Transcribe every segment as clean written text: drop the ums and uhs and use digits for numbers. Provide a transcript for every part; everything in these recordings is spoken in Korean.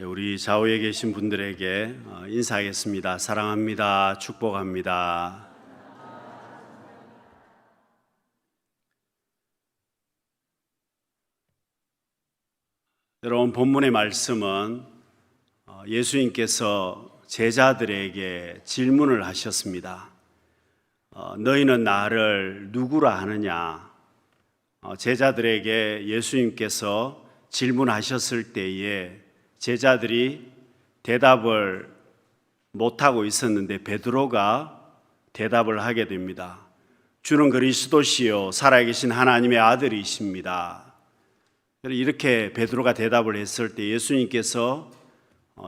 우리 좌우에 계신 분들에게 인사하겠습니다. 사랑합니다. 축복합니다. 여러분, 본문의 말씀은 예수님께서 제자들에게 질문을 하셨습니다. 너희는 나를 누구라 하느냐? 제자들에게 예수님께서 질문하셨을 때에 제자들이 대답을 못하고 있었는데 베드로가 대답을 하게 됩니다. 주는 그리스도시요 살아계신 하나님의 아들이십니다. 이렇게 베드로가 대답을 했을 때 예수님께서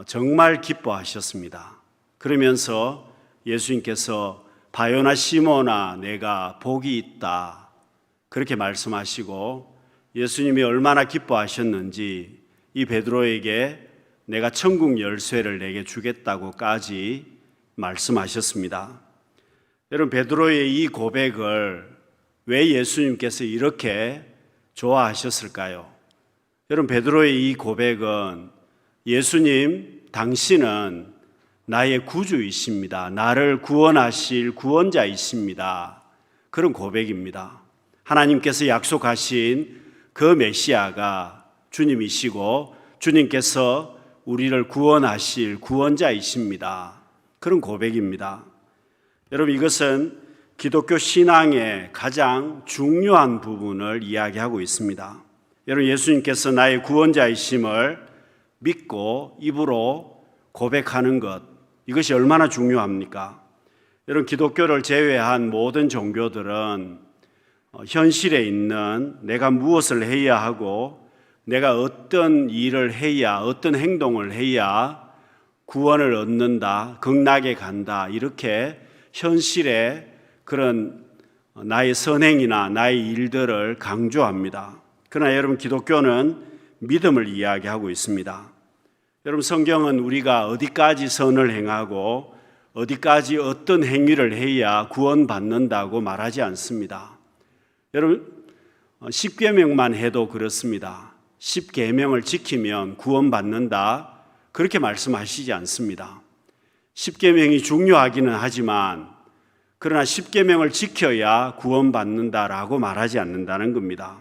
정말 기뻐하셨습니다. 그러면서 예수님께서 바요나 시몬아 내가 복이 있다 그렇게 말씀하시고 예수님이 얼마나 기뻐하셨는지 이 베드로에게 내가 천국 열쇠를 내게 주겠다고까지 말씀하셨습니다. 여러분, 베드로의 이 고백을 왜 예수님께서 이렇게 좋아하셨을까요? 여러분, 베드로의 이 고백은 예수님, 당신은 나의 구주이십니다. 나를 구원하실 구원자이십니다. 그런 고백입니다. 하나님께서 약속하신 그 메시아가 주님이시고 주님께서 우리를 구원하실 구원자이십니다. 그런 고백입니다. 여러분, 이것은 기독교 신앙의 가장 중요한 부분을 이야기하고 있습니다. 여러분, 예수님께서 나의 구원자이심을 믿고 입으로 고백하는 것, 이것이 얼마나 중요합니까? 여러분, 기독교를 제외한 모든 종교들은 현실에 있는 내가 무엇을 해야 하고 내가 어떤 일을 해야, 어떤 행동을 해야 구원을 얻는다, 극락에 간다, 이렇게 현실의 그런 나의 선행이나 나의 일들을 강조합니다. 그러나 여러분, 기독교는 믿음을 이야기하고 있습니다. 여러분, 성경은 우리가 어디까지 선을 행하고 어디까지 어떤 행위를 해야 구원받는다고 말하지 않습니다. 여러분, 10계명만 해도 그렇습니다. 10계명을 지키면 구원받는다 그렇게 말씀하시지 않습니다. 10계명이 중요하기는 하지만 그러나 10계명을 지켜야 구원받는다라고 말하지 않는다는 겁니다.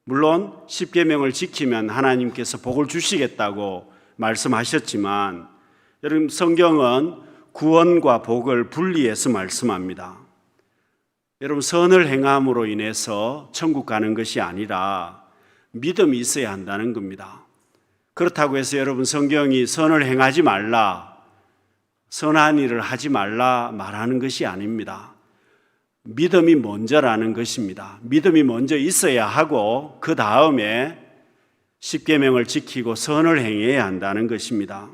물론 10계명을 지키면 하나님께서 복을 주시겠다고 말씀하셨지만 여러분, 성경은 구원과 복을 분리해서 말씀합니다. 여러분, 선을 행함으로 인해서 천국 가는 것이 아니라 믿음이 있어야 한다는 겁니다. 그렇다고 해서 여러분, 성경이 선을 행하지 말라, 선한 일을 하지 말라 말하는 것이 아닙니다. 믿음이 먼저라는 것입니다. 믿음이 먼저 있어야 하고 그 다음에 10계명을 지키고 선을 행해야 한다는 것입니다.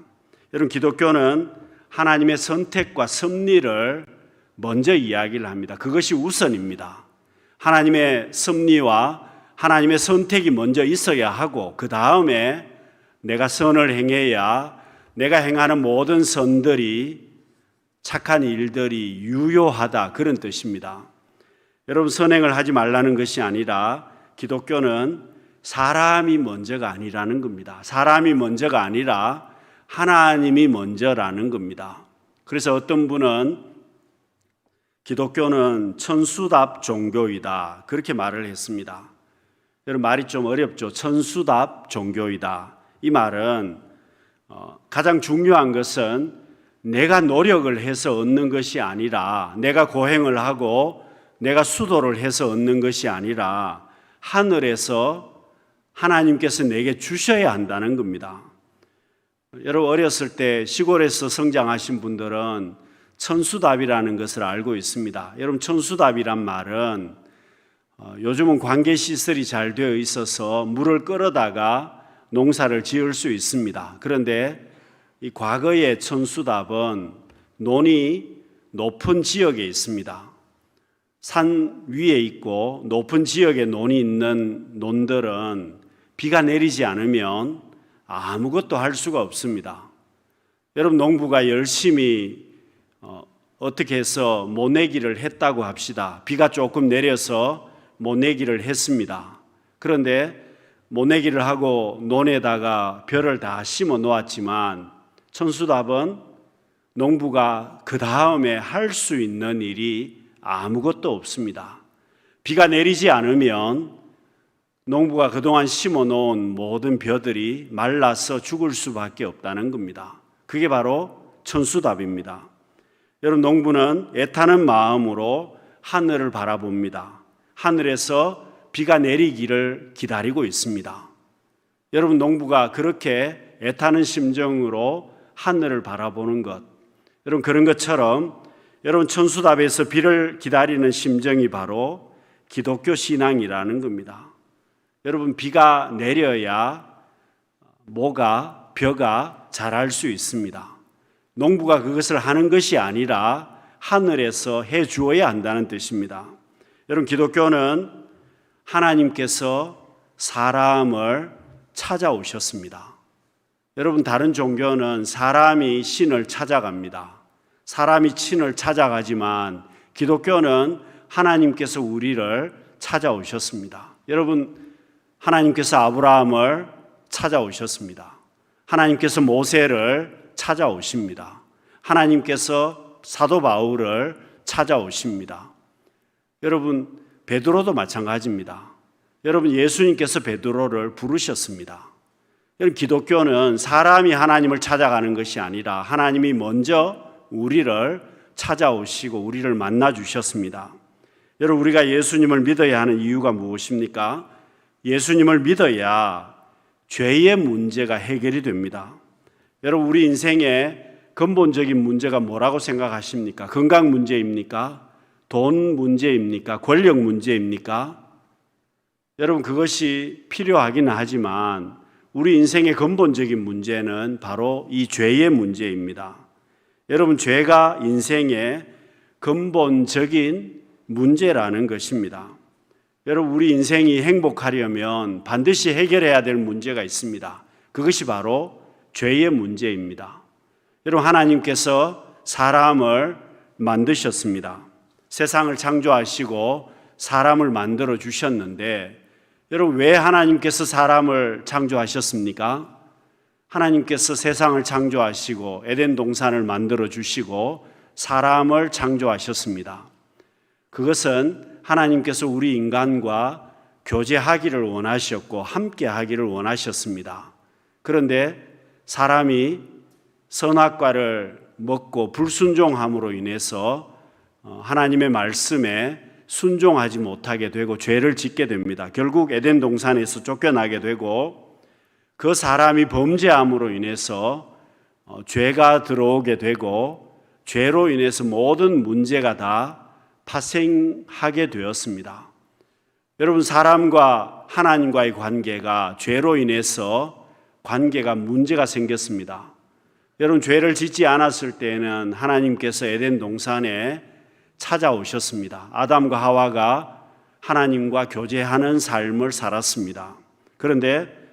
여러분, 기독교는 하나님의 선택과 섭리를 먼저 이야기를 합니다. 그것이 우선입니다. 하나님의 섭리와 하나님의 선택이 먼저 있어야 하고 그 다음에 내가 선을 행해야 내가 행하는 모든 선들이 착한 일들이 유효하다 그런 뜻입니다. 여러분, 선행을 하지 말라는 것이 아니라 기독교는 사람이 먼저가 아니라는 겁니다. 사람이 먼저가 아니라 하나님이 먼저라는 겁니다. 그래서 어떤 분은 기독교는 천수답 종교이다 그렇게 말을 했습니다. 여러분, 말이 좀 어렵죠. 천수답 종교이다. 이 말은 가장 중요한 것은 내가 노력을 해서 얻는 것이 아니라 내가 고행을 하고 내가 수도를 해서 얻는 것이 아니라 하늘에서 하나님께서 내게 주셔야 한다는 겁니다. 여러분, 어렸을 때 시골에서 성장하신 분들은 천수답이라는 것을 알고 있습니다. 여러분, 천수답이란 말은 요즘은 관계시설이 잘 되어 있어서 물을 끌어다가 농사를 지을 수 있습니다. 그런데 이 과거의 천수답은 논이 높은 지역에 있습니다. 산 위에 있고 높은 지역에 논이 있는 논들은 비가 내리지 않으면 아무것도 할 수가 없습니다. 여러분, 농부가 열심히 어떻게 해서 모내기를 했다고 합시다. 비가 조금 내려서 모내기를 했습니다. 그런데 모내기를 하고 논에다가 벼를 다 심어 놓았지만 천수답은 농부가 그 다음에 할 수 있는 일이 아무것도 없습니다. 비가 내리지 않으면 농부가 그동안 심어 놓은 모든 벼들이 말라서 죽을 수밖에 없다는 겁니다. 그게 바로 천수답입니다. 여러분, 농부는 애타는 마음으로 하늘을 바라봅니다. 하늘에서 비가 내리기를 기다리고 있습니다. 여러분, 농부가 그렇게 애타는 심정으로 하늘을 바라보는 것, 여러분, 그런 것처럼 여러분, 천수답에서 비를 기다리는 심정이 바로 기독교 신앙이라는 겁니다. 여러분, 비가 내려야 모가, 벼가 자랄 수 있습니다. 농부가 그것을 하는 것이 아니라 하늘에서 해 주어야 한다는 뜻입니다. 여러분, 기독교는 하나님께서 사람을 찾아오셨습니다. 여러분, 다른 종교는 사람이 신을 찾아갑니다. 사람이 신을 찾아가지만 기독교는 하나님께서 우리를 찾아오셨습니다. 여러분, 하나님께서 아브라함을 찾아오셨습니다. 하나님께서 모세를 찾아오십니다. 하나님께서 사도 바울을 찾아오십니다. 여러분, 베드로도 마찬가지입니다. 여러분, 예수님께서 베드로를 부르셨습니다. 여러분, 기독교는 사람이 하나님을 찾아가는 것이 아니라 하나님이 먼저 우리를 찾아오시고 우리를 만나 주셨습니다. 여러분, 우리가 예수님을 믿어야 하는 이유가 무엇입니까? 예수님을 믿어야 죄의 문제가 해결이 됩니다. 여러분, 우리 인생의 근본적인 문제가 뭐라고 생각하십니까? 건강 문제입니까? 돈 문제입니까? 권력 문제입니까? 여러분, 그것이 필요하긴 하지만 우리 인생의 근본적인 문제는 바로 이 죄의 문제입니다. 여러분, 죄가 인생의 근본적인 문제라는 것입니다. 여러분, 우리 인생이 행복하려면 반드시 해결해야 될 문제가 있습니다. 그것이 바로 죄의 문제입니다. 여러분, 하나님께서 사람을 만드셨습니다. 세상을 창조하시고 사람을 만들어 주셨는데, 여러분, 왜 하나님께서 사람을 창조하셨습니까? 하나님께서 세상을 창조하시고 에덴 동산을 만들어 주시고 사람을 창조하셨습니다. 그것은 하나님께서 우리 인간과 교제하기를 원하셨고 함께 하기를 원하셨습니다. 그런데 사람이 선악과를 먹고 불순종함으로 인해서 하나님의 말씀에 순종하지 못하게 되고 죄를 짓게 됩니다. 결국 에덴 동산에서 쫓겨나게 되고 그 사람이 범죄함으로 인해서 죄가 들어오게 되고 죄로 인해서 모든 문제가 다 파생하게 되었습니다. 여러분, 사람과 하나님과의 관계가 죄로 인해서 관계가 문제가 생겼습니다. 여러분, 죄를 짓지 않았을 때에는 하나님께서 에덴 동산에 찾아오셨습니다. 아담과 하와가 하나님과 교제하는 삶을 살았습니다. 그런데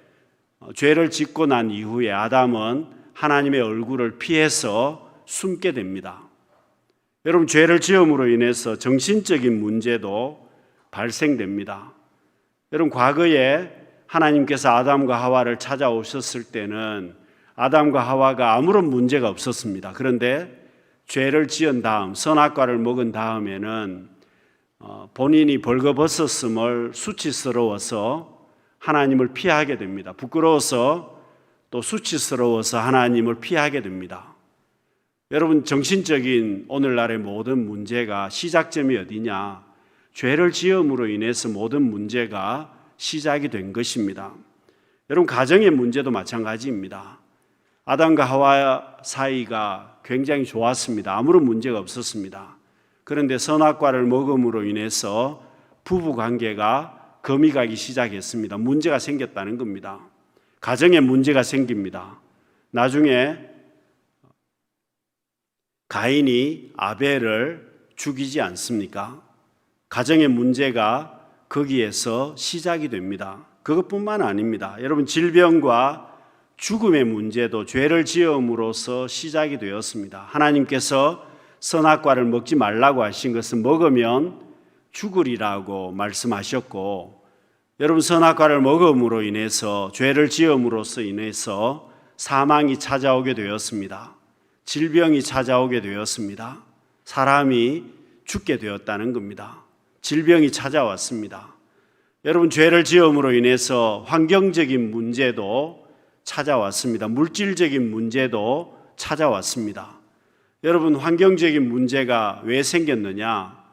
죄를 짓고 난 이후에 아담은 하나님의 얼굴을 피해서 숨게 됩니다. 여러분, 죄를 지음으로 인해서 정신적인 문제도 발생됩니다. 여러분, 과거에 하나님께서 아담과 하와를 찾아오셨을 때는 아담과 하와가 아무런 문제가 없었습니다. 그런데 죄를 지은 다음, 선악과를 먹은 다음에는 본인이 벌거벗었음을 수치스러워서 하나님을 피하게 됩니다. 부끄러워서 또 수치스러워서 하나님을 피하게 됩니다. 여러분, 정신적인 오늘날의 모든 문제가 시작점이 어디냐? 죄를 지음으로 인해서 모든 문제가 시작이 된 것입니다. 여러분, 가정의 문제도 마찬가지입니다. 아담과 하와 사이가 굉장히 좋았습니다. 아무런 문제가 없었습니다. 그런데 선악과를 먹음으로 인해서 부부 관계가 금이 가기 시작했습니다. 문제가 생겼다는 겁니다. 가정에 문제가 생깁니다. 나중에 가인이 아벨을 죽이지 않습니까? 가정의 문제가 거기에서 시작이 됩니다. 그것뿐만 아닙니다. 여러분, 질병과 죽음의 문제도 죄를 지음으로써 시작이 되었습니다. 하나님께서 선악과를 먹지 말라고 하신 것은 먹으면 죽으리라고 말씀하셨고, 여러분, 선악과를 먹음으로 인해서, 죄를 지음으로써 인해서 사망이 찾아오게 되었습니다. 질병이 찾아오게 되었습니다. 사람이 죽게 되었다는 겁니다. 질병이 찾아왔습니다. 여러분, 죄를 지음으로 인해서 환경적인 문제도 찾아왔습니다. 물질적인 문제도 찾아왔습니다. 여러분, 환경적인 문제가 왜 생겼느냐?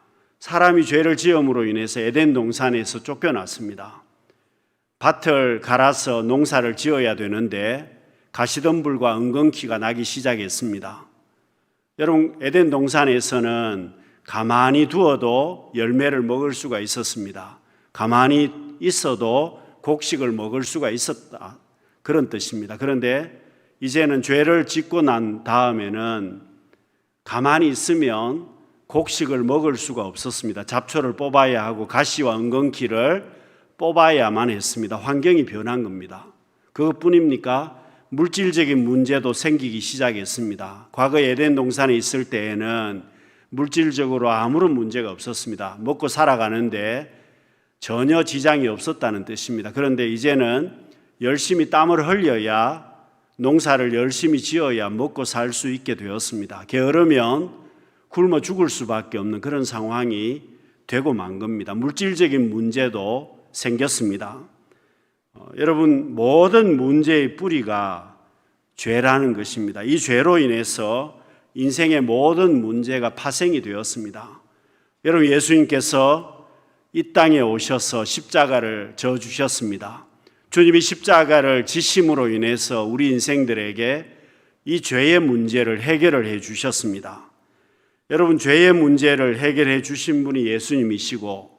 사람이 죄를 지음으로 인해서 에덴 동산에서 쫓겨났습니다. 밭을 갈아서 농사를 지어야 되는데 가시덤불과 은근키가 나기 시작했습니다. 여러분, 에덴 동산에서는 가만히 두어도 열매를 먹을 수가 있었습니다. 가만히 있어도 곡식을 먹을 수가 있었다, 그런 뜻입니다. 그런데 이제는 죄를 짓고 난 다음에는 가만히 있으면 곡식을 먹을 수가 없었습니다. 잡초를 뽑아야 하고 가시와 은근키를 뽑아야만 했습니다. 환경이 변한 겁니다. 그것뿐입니까? 물질적인 문제도 생기기 시작했습니다. 과거 에덴 동산에 있을 때에는 물질적으로 아무런 문제가 없었습니다. 먹고 살아가는데 전혀 지장이 없었다는 뜻입니다. 그런데 이제는 열심히 땀을 흘려야, 농사를 열심히 지어야 먹고 살 수 있게 되었습니다. 게으르면 굶어 죽을 수밖에 없는 그런 상황이 되고 만 겁니다. 물질적인 문제도 생겼습니다. 여러분, 모든 문제의 뿌리가 죄라는 것입니다. 이 죄로 인해서 인생의 모든 문제가 파생이 되었습니다. 여러분, 예수님께서 이 땅에 오셔서 십자가를 져 주셨습니다. 주님이 십자가를 지심으로 인해서 우리 인생들에게 이 죄의 문제를 해결을 해 주셨습니다. 여러분, 죄의 문제를 해결해 주신 분이 예수님이시고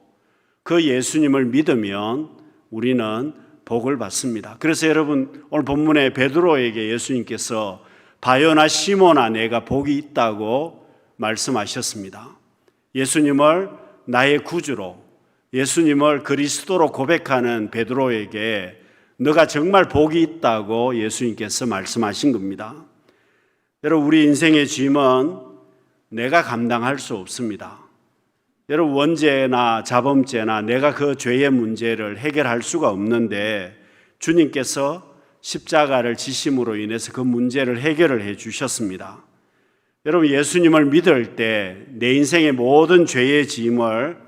그 예수님을 믿으면 우리는 복을 받습니다. 그래서 여러분, 오늘 본문에 베드로에게 예수님께서 바요나 시몬아, 내가 복이 있다고 말씀하셨습니다. 예수님을 나의 구주로, 예수님을 그리스도로 고백하는 베드로에게 너가 정말 복이 있다고 예수님께서 말씀하신 겁니다. 여러분, 우리 인생의 짐은 내가 감당할 수 없습니다. 여러분, 원죄나 자범죄나 내가 그 죄의 문제를 해결할 수가 없는데 주님께서 십자가를 지심으로 인해서 그 문제를 해결을 해 주셨습니다. 여러분, 예수님을 믿을 때 내 인생의 모든 죄의 짐을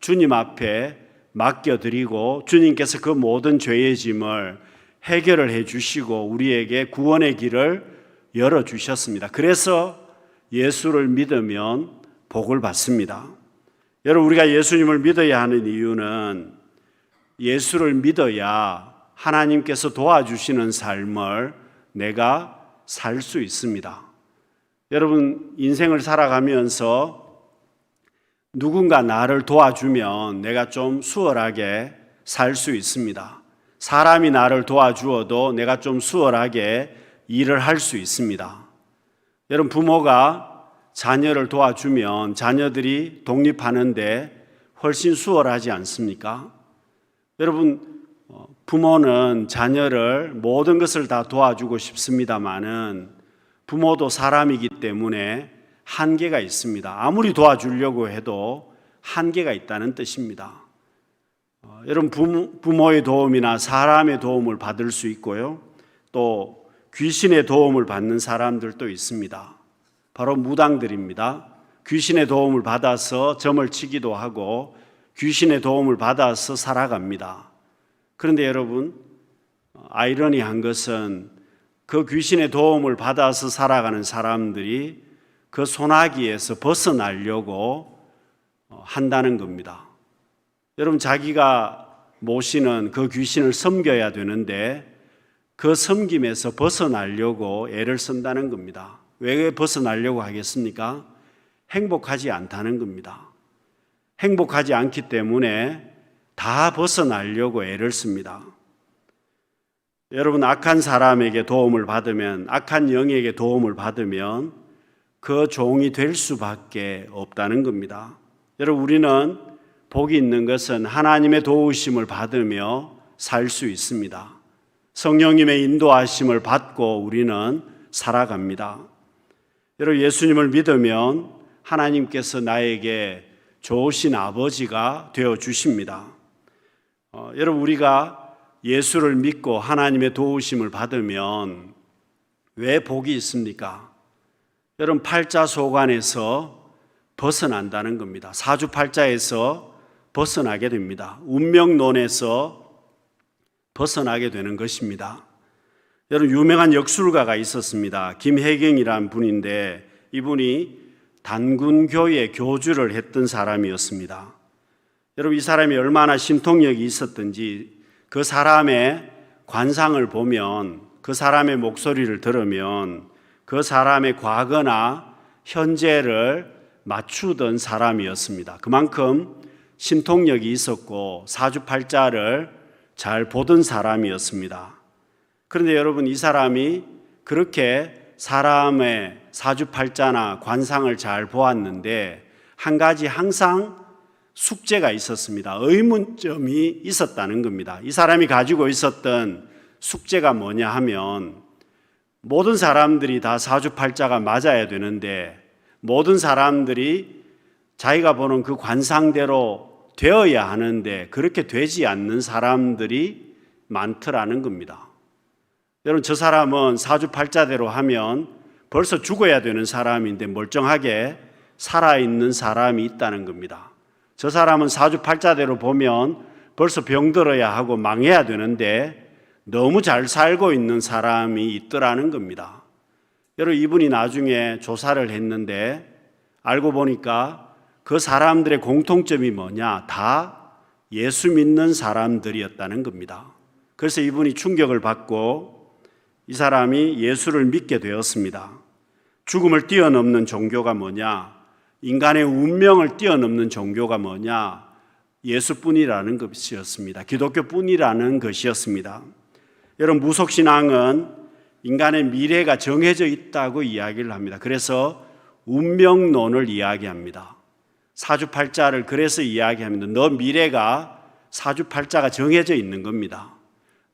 주님 앞에 맡겨드리고 주님께서 그 모든 죄의 짐을 해결을 해 주시고 우리에게 구원의 길을 열어주셨습니다. 그래서 예수를 믿으면 복을 받습니다. 여러분, 우리가 예수님을 믿어야 하는 이유는 예수를 믿어야 하나님께서 도와주시는 삶을 내가 살 수 있습니다. 여러분, 인생을 살아가면서 누군가 나를 도와주면 내가 좀 수월하게 살 수 있습니다. 사람이 나를 도와주어도 내가 좀 수월하게 일을 할 수 있습니다. 여러분, 부모가 자녀를 도와주면 자녀들이 독립하는데 훨씬 수월하지 않습니까? 여러분, 부모는 자녀를 모든 것을 다 도와주고 싶습니다마는 부모도 사람이기 때문에 한계가 있습니다. 아무리 도와주려고 해도 한계가 있다는 뜻입니다. 여러분, 부모의 도움이나 사람의 도움을 받을 수 있고요, 또 귀신의 도움을 받는 사람들도 있습니다. 바로 무당들입니다. 귀신의 도움을 받아서 점을 치기도 하고 귀신의 도움을 받아서 살아갑니다. 그런데 여러분, 아이러니한 것은 그 귀신의 도움을 받아서 살아가는 사람들이 그 소나기에서 벗어나려고 한다는 겁니다. 여러분, 자기가 모시는 그 귀신을 섬겨야 되는데 그 섬김에서 벗어나려고 애를 쓴다는 겁니다. 왜 벗어나려고 하겠습니까? 행복하지 않다는 겁니다. 행복하지 않기 때문에 다 벗어나려고 애를 씁니다. 여러분, 악한 사람에게 도움을 받으면, 악한 영에게 도움을 받으면 그 종이 될 수밖에 없다는 겁니다. 여러분, 우리는 복이 있는 것은 하나님의 도우심을 받으며 살 수 있습니다. 성령님의 인도하심을 받고 우리는 살아갑니다. 여러분, 예수님을 믿으면 하나님께서 나에게 좋으신 아버지가 되어 주십니다. 여러분, 우리가 예수를 믿고 하나님의 도우심을 받으면 왜 복이 있습니까? 여러분, 팔자소관에서 벗어난다는 겁니다. 사주팔자에서 벗어나게 됩니다. 운명론에서 벗어나게 되는 것입니다. 여러분, 유명한 역술가가 있었습니다. 김혜경이라는 분인데 이분이 단군교회 교주를 했던 사람이었습니다. 여러분, 이 사람이 얼마나 신통력이 있었던지 그 사람의 관상을 보면, 그 사람의 목소리를 들으면 그 사람의 과거나 현재를 맞추던 사람이었습니다. 그만큼 신통력이 있었고 사주팔자를 잘 보던 사람이었습니다. 그런데 여러분, 이 사람이 그렇게 사람의 사주팔자나 관상을 잘 보았는데 한 가지 항상 숙제가 있었습니다. 의문점이 있었다는 겁니다. 이 사람이 가지고 있었던 숙제가 뭐냐 하면, 모든 사람들이 다 사주팔자가 맞아야 되는데 모든 사람들이 자기가 보는 그 관상대로 되어야 하는데 그렇게 되지 않는 사람들이 많더라는 겁니다. 여러분, 저 사람은 사주팔자대로 하면 벌써 죽어야 되는 사람인데 멀쩡하게 살아있는 사람이 있다는 겁니다. 저 사람은 사주팔자대로 보면 벌써 병들어야 하고 망해야 되는데 너무 잘 살고 있는 사람이 있더라는 겁니다. 여러분, 이분이 나중에 조사를 했는데 알고 보니까 그 사람들의 공통점이 뭐냐? 다 예수 믿는 사람들이었다는 겁니다. 그래서 이분이 충격을 받고 이 사람이 예수를 믿게 되었습니다. 죽음을 뛰어넘는 종교가 뭐냐? 인간의 운명을 뛰어넘는 종교가 뭐냐? 예수뿐이라는 것이었습니다. 기독교뿐이라는 것이었습니다. 여러분, 무속신앙은 인간의 미래가 정해져 있다고 이야기를 합니다. 그래서 운명론을 이야기합니다. 사주팔자를 그래서 이야기합니다. 너 미래가 사주팔자가 정해져 있는 겁니다.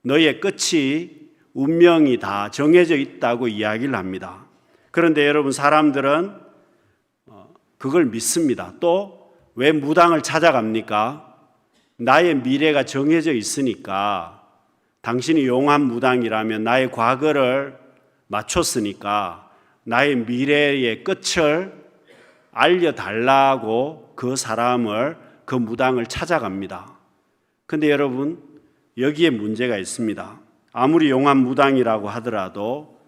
너의 끝이, 운명이 다 정해져 있다고 이야기를 합니다. 그런데 여러분, 사람들은 그걸 믿습니다. 또 왜 무당을 찾아갑니까? 나의 미래가 정해져 있으니까, 당신이 용한 무당이라면 나의 과거를 맞췄으니까 나의 미래의 끝을 알려달라고 그 사람을, 그 무당을 찾아갑니다. 그런데 여러분, 여기에 문제가 있습니다. 아무리 용한 무당이라고 하더라도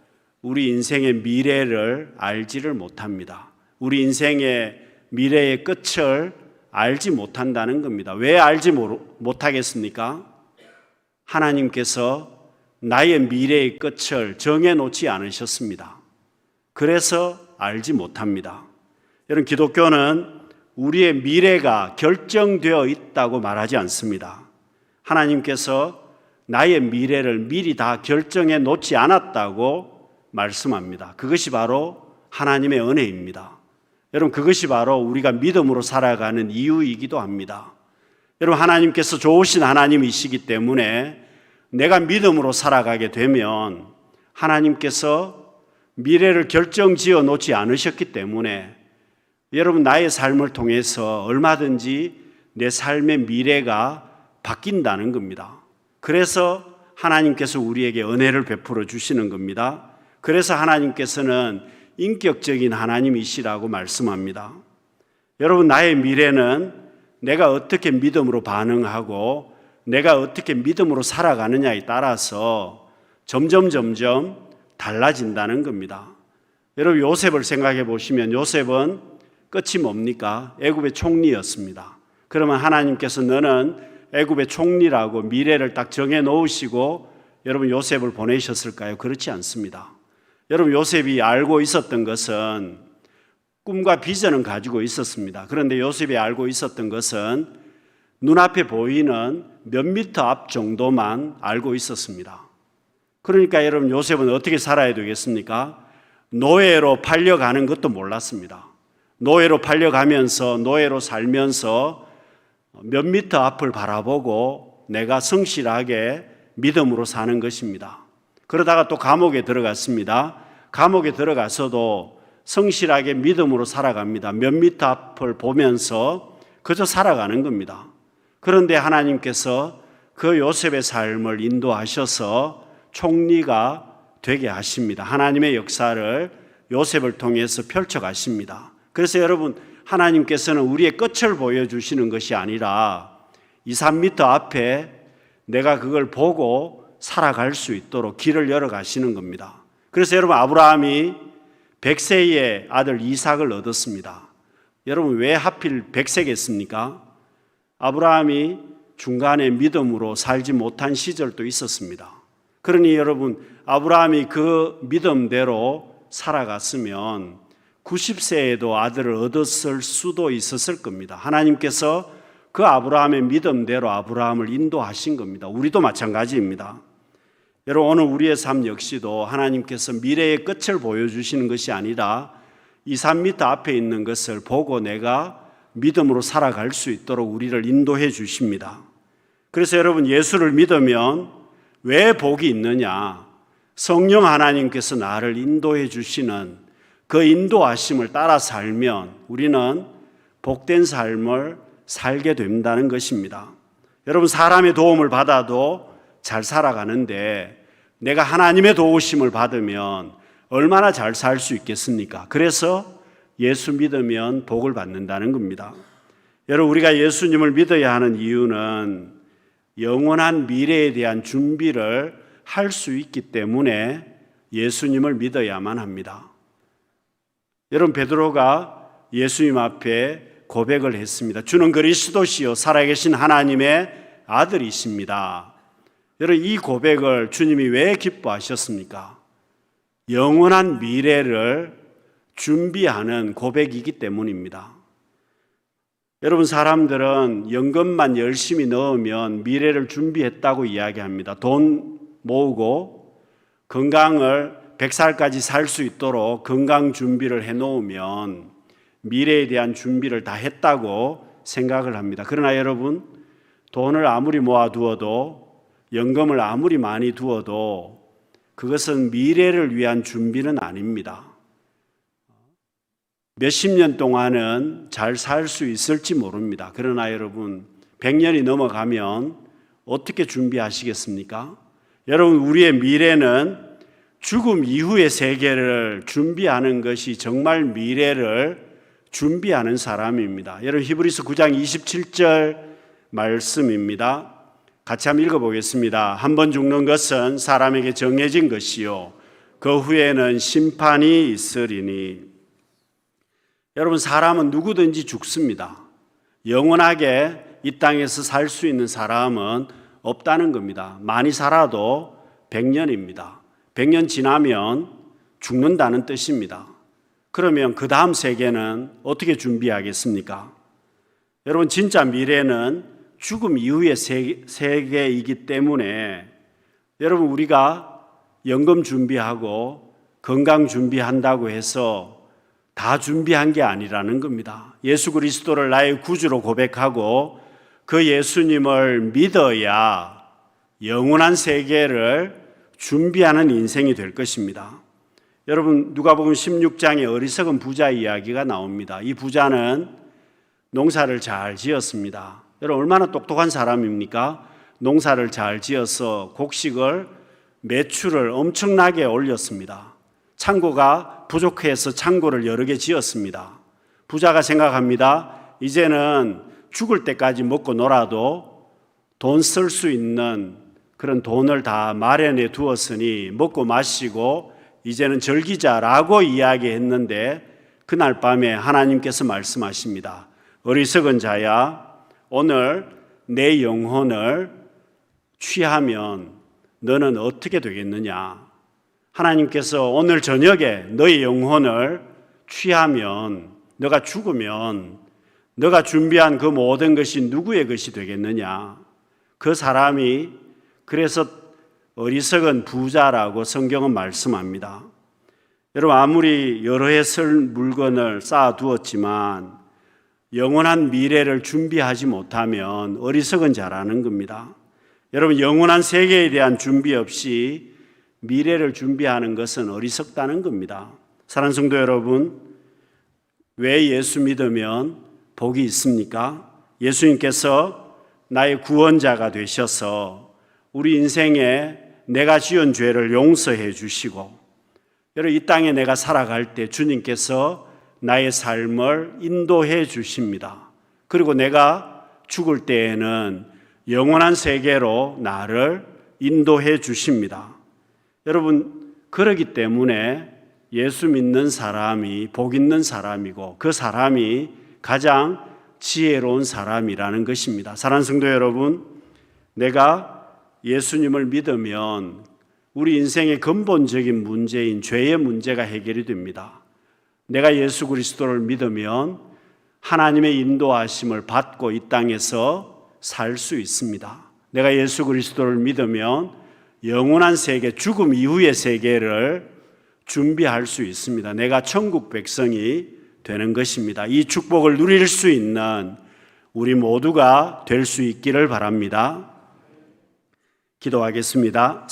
우리 인생의 미래를 알지를 못합니다. 우리 인생의 미래의 끝을 알지 못한다는 겁니다. 왜 알지 못하겠습니까? 하나님께서 나의 미래의 끝을 정해놓지 않으셨습니다. 그래서 알지 못합니다. 여러분, 기독교는 우리의 미래가 결정되어 있다고 말하지 않습니다. 하나님께서 나의 미래를 미리 다 결정해 놓지 않았다고 말씀합니다. 그것이 바로 하나님의 은혜입니다. 여러분, 그것이 바로 우리가 믿음으로 살아가는 이유이기도 합니다. 여러분, 하나님께서 좋으신 하나님이시기 때문에 내가 믿음으로 살아가게 되면 하나님께서 미래를 결정지어 놓지 않으셨기 때문에 여러분, 나의 삶을 통해서 얼마든지 내 삶의 미래가 바뀐다는 겁니다. 그래서 하나님께서 우리에게 은혜를 베풀어 주시는 겁니다. 그래서 하나님께서는 인격적인 하나님이시라고 말씀합니다. 여러분, 나의 미래는 내가 어떻게 믿음으로 반응하고 내가 어떻게 믿음으로 살아가느냐에 따라서 점점 달라진다는 겁니다. 여러분, 요셉을 생각해 보시면 요셉은 끝이 뭡니까? 애굽의 총리였습니다. 그러면 하나님께서 너는 애굽의 총리라고 미래를 딱 정해 놓으시고 여러분, 요셉을 보내셨을까요? 그렇지 않습니다. 여러분, 요셉이 알고 있었던 것은 꿈과 비전은 가지고 있었습니다. 그런데 요셉이 알고 있었던 것은 눈앞에 보이는 몇 미터 앞 정도만 알고 있었습니다. 그러니까 여러분, 요셉은 어떻게 살아야 되겠습니까? 노예로 팔려가는 것도 몰랐습니다. 노예로 팔려가면서, 노예로 살면서 몇 미터 앞을 바라보고 내가 성실하게 믿음으로 사는 것입니다. 그러다가 또 감옥에 들어갔습니다. 감옥에 들어가서도 성실하게 믿음으로 살아갑니다. 몇 미터 앞을 보면서 그저 살아가는 겁니다. 그런데 하나님께서 그 요셉의 삶을 인도하셔서 총리가 되게 하십니다. 하나님의 역사를 요셉을 통해서 펼쳐가십니다. 그래서 여러분, 하나님께서는 우리의 끝을 보여주시는 것이 아니라 2, 3m 앞에 내가 그걸 보고 살아갈 수 있도록 길을 열어가시는 겁니다. 그래서 여러분, 아브라함이 100세의 아들 이삭을 얻었습니다. 여러분, 왜 하필 100세겠습니까? 아브라함이 중간에 믿음으로 살지 못한 시절도 있었습니다. 그러니 여러분, 아브라함이 그 믿음대로 살아갔으면 90세에도 아들을 얻었을 수도 있었을 겁니다. 하나님께서 그 아브라함의 믿음대로 아브라함을 인도하신 겁니다. 우리도 마찬가지입니다. 여러분, 오늘 우리의 삶 역시도 하나님께서 미래의 끝을 보여주시는 것이 아니라 2, 3m 앞에 있는 것을 보고 내가 믿음으로 살아갈 수 있도록 우리를 인도해 주십니다. 그래서 여러분, 예수를 믿으면 왜 복이 있느냐? 성령 하나님께서 나를 인도해 주시는 그 인도하심을 따라 살면 우리는 복된 삶을 살게 된다는 것입니다. 여러분, 사람의 도움을 받아도 잘 살아가는데 내가 하나님의 도우심을 받으면 얼마나 잘 살 수 있겠습니까? 그래서 예수 믿으면 복을 받는다는 겁니다. 여러분, 우리가 예수님을 믿어야 하는 이유는 영원한 미래에 대한 준비를 할 수 있기 때문에 예수님을 믿어야만 합니다. 여러분, 베드로가 예수님 앞에 고백을 했습니다. 주는 그리스도시요 살아계신 하나님의 아들이십니다. 여러분, 이 고백을 주님이 왜 기뻐하셨습니까? 영원한 미래를 준비하는 고백이기 때문입니다. 여러분, 사람들은 연금만 열심히 넣으면 미래를 준비했다고 이야기합니다. 돈 모으고 건강을 100살까지 살 수 있도록 건강 준비를 해놓으면 미래에 대한 준비를 다 했다고 생각을 합니다. 그러나 여러분, 돈을 아무리 모아두어도 연금을 아무리 많이 두어도 그것은 미래를 위한 준비는 아닙니다. 몇십 년 동안은 잘 살 수 있을지 모릅니다. 그러나 여러분, 100년이 넘어가면 어떻게 준비하시겠습니까? 여러분, 우리의 미래는 죽음 이후의 세계를 준비하는 것이 정말 미래를 준비하는 사람입니다. 여러분, 히브리서 9장 27절 말씀입니다. 같이 한번 읽어보겠습니다. 한 번 죽는 것은 사람에게 정해진 것이요 그 후에는 심판이 있으리니. 여러분, 사람은 누구든지 죽습니다. 영원하게 이 땅에서 살 수 있는 사람은 없다는 겁니다. 많이 살아도 100년입니다. 100년 지나면 죽는다는 뜻입니다. 그러면 그 다음 세계는 어떻게 준비하겠습니까? 여러분, 진짜 미래는 죽음 이후의 세계이기 때문에 여러분, 우리가 연금 준비하고 건강 준비한다고 해서 다 준비한 게 아니라는 겁니다. 예수 그리스도를 나의 구주로 고백하고 그 예수님을 믿어야 영원한 세계를 준비하는 인생이 될 것입니다. 여러분, 누가복음 16장에 어리석은 부자 이야기가 나옵니다. 이 부자는 농사를 잘 지었습니다. 여러분, 얼마나 똑똑한 사람입니까? 농사를 잘 지어서 곡식을 매출을 엄청나게 올렸습니다. 창고가 부족해서 창고를 여러 개 지었습니다. 부자가 생각합니다. 이제는 죽을 때까지 먹고 놀아도 돈 쓸 수 있는 그런 돈을 다 마련해 두었으니 먹고 마시고 이제는 즐기자라고 이야기했는데 그날 밤에 하나님께서 말씀하십니다. 어리석은 자야, 오늘 내 영혼을 취하면 너는 어떻게 되겠느냐? 하나님께서 오늘 저녁에 너의 영혼을 취하면, 너가 죽으면 너가 준비한 그 모든 것이 누구의 것이 되겠느냐? 그 사람이 그래서 어리석은 부자라고 성경은 말씀합니다. 여러분, 아무리 여러 해 쓸 물건을 쌓아두었지만 영원한 미래를 준비하지 못하면 어리석은 자라는 겁니다. 여러분, 영원한 세계에 대한 준비 없이 미래를 준비하는 것은 어리석다는 겁니다. 사랑하는 성도 여러분, 왜 예수 믿으면 복이 있습니까? 예수님께서 나의 구원자가 되셔서 우리 인생에 내가 지은 죄를 용서해 주시고, 여러분 이 땅에 내가 살아갈 때 주님께서 나의 삶을 인도해 주십니다. 그리고 내가 죽을 때에는 영원한 세계로 나를 인도해 주십니다. 여러분, 그러기 때문에 예수 믿는 사람이 복 있는 사람이고 그 사람이 가장 지혜로운 사람이라는 것입니다. 사랑하는 성도 여러분, 내가 예수님을 믿으면 우리 인생의 근본적인 문제인 죄의 문제가 해결이 됩니다. 내가 예수 그리스도를 믿으면 하나님의 인도하심을 받고 이 땅에서 살 수 있습니다. 내가 예수 그리스도를 믿으면 영원한 세계, 죽음 이후의 세계를 준비할 수 있습니다. 내가 천국 백성이 되는 것입니다. 이 축복을 누릴 수 있는 우리 모두가 될 수 있기를 바랍니다. 기도하겠습니다.